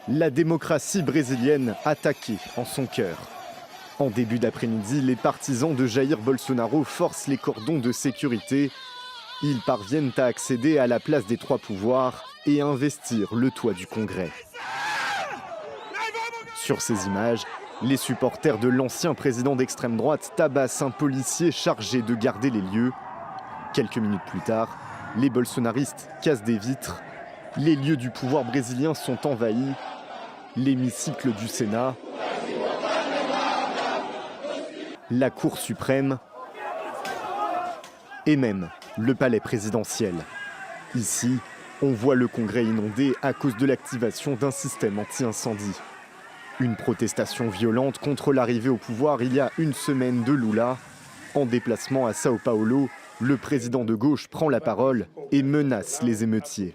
La démocratie brésilienne attaquée en son cœur. En début d'après-midi, les partisans de Jair Bolsonaro forcent les cordons de sécurité. Ils parviennent à accéder à la place des trois pouvoirs et à investir le toit du Congrès. Sur ces images, les supporters de l'ancien président d'extrême droite tabassent un policier chargé de garder les lieux. Quelques minutes plus tard, les bolsonaristes cassent des vitres. Les lieux du pouvoir brésilien sont envahis. L'hémicycle du Sénat, la Cour suprême et même le palais présidentiel. Ici, on voit le Congrès inondé à cause de l'activation d'un système anti-incendie. Une protestation violente contre l'arrivée au pouvoir il y a une semaine de Lula. En déplacement à Sao Paulo, le président de gauche prend la parole et menace les émeutiers.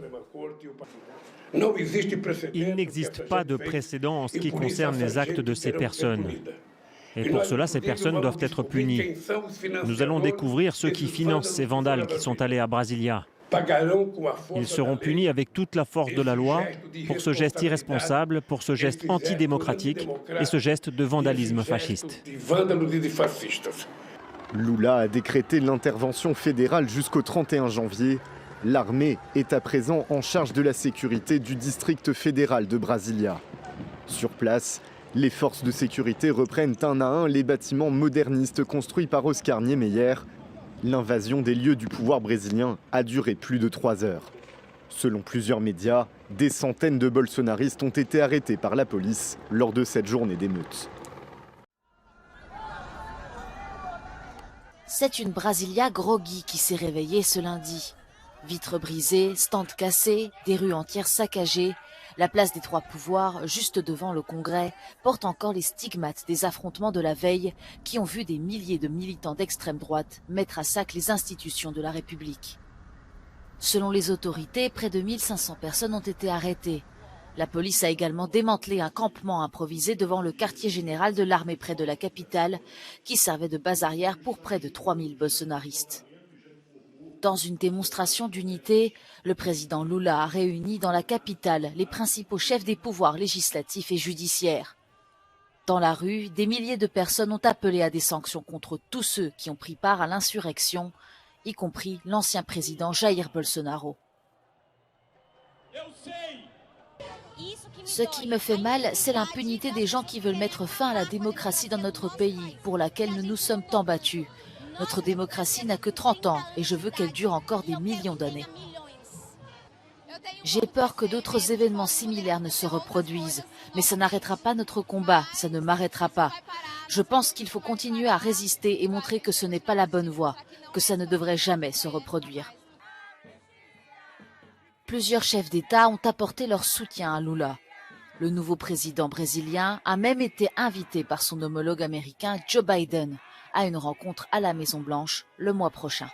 Il n'existe pas de précédent en ce qui concerne les actes de ces personnes. Et pour cela, ces personnes doivent être punies. Nous allons découvrir ceux qui financent ces vandales qui sont allés à Brasilia. Ils seront punis avec toute la force de la loi pour ce geste irresponsable, pour ce geste antidémocratique et ce geste de vandalisme fasciste. Lula a décrété l'intervention fédérale jusqu'au 31 janvier. L'armée est à présent en charge de la sécurité du district fédéral de Brasilia. Sur place, les forces de sécurité reprennent un à un les bâtiments modernistes construits par Oscar Niemeyer. L'invasion des lieux du pouvoir brésilien a duré plus de 3 heures. Selon plusieurs médias, des centaines de bolsonaristes ont été arrêtés par la police lors de cette journée d'émeute. C'est une Brasilia groggy qui s'est réveillée ce lundi. Vitres brisées, stands cassés, des rues entières saccagées. La place des trois pouvoirs, juste devant le Congrès, porte encore les stigmates des affrontements de la veille qui ont vu des milliers de militants d'extrême droite mettre à sac les institutions de la République. Selon les autorités, près de 1500 personnes ont été arrêtées. La police a également démantelé un campement improvisé devant le quartier général de l'armée près de la capitale, qui servait de base arrière pour près de 3000 bolsonaristes. Dans une démonstration d'unité, le président Lula a réuni dans la capitale les principaux chefs des pouvoirs législatifs et judiciaires. Dans la rue, des milliers de personnes ont appelé à des sanctions contre tous ceux qui ont pris part à l'insurrection, y compris l'ancien président Jair Bolsonaro. Ce qui me fait mal, c'est l'impunité des gens qui veulent mettre fin à la démocratie dans notre pays, pour laquelle nous nous sommes tant battus. Notre démocratie n'a que 30 ans et je veux qu'elle dure encore des millions d'années. J'ai peur que d'autres événements similaires ne se reproduisent, mais ça n'arrêtera pas notre combat, ça ne m'arrêtera pas. Je pense qu'il faut continuer à résister et montrer que ce n'est pas la bonne voie, que ça ne devrait jamais se reproduire. Plusieurs chefs d'État ont apporté leur soutien à Lula. Le nouveau président brésilien a même été invité par son homologue américain Joe Biden à une rencontre à la Maison-Blanche le mois prochain.